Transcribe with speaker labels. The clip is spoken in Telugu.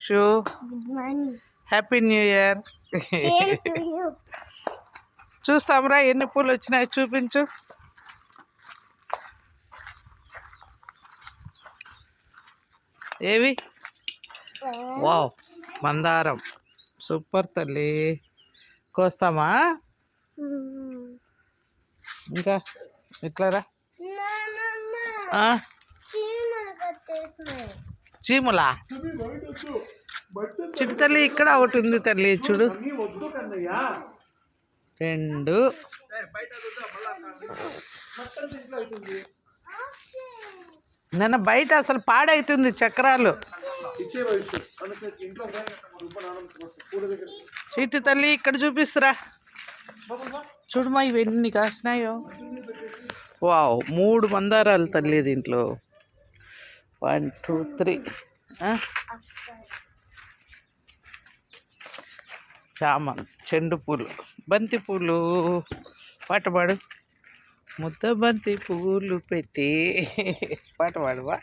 Speaker 1: Shoe happy new year. చూస్తాంరా ఎన్ని పూలు వచ్చినాయి చూపించు. ఏవి? వావ్, మందారం. సూపర్ తల్లి. కోస్తామా? ఇంకా ఇట్లారా. చీములా? చిట్టు తల్లి ఇక్కడ ఒకటి ఉంది తల్లి చూడు. 2 నన్ను బయట అసలు పాడైతుంది చక్రాలు. చిట్టు తల్లి ఇక్కడ చూపిస్తురా. చూడమా ఇవన్నీ కాసినాయో. వావ్, 3 మందారాలు తల్లి దీంట్లో. 1 2 3. చెండు పూలు, బంతి పూలు. పాట పాడు. ముద్ద బంతి పూలు పెట్టి పాట పాడువా.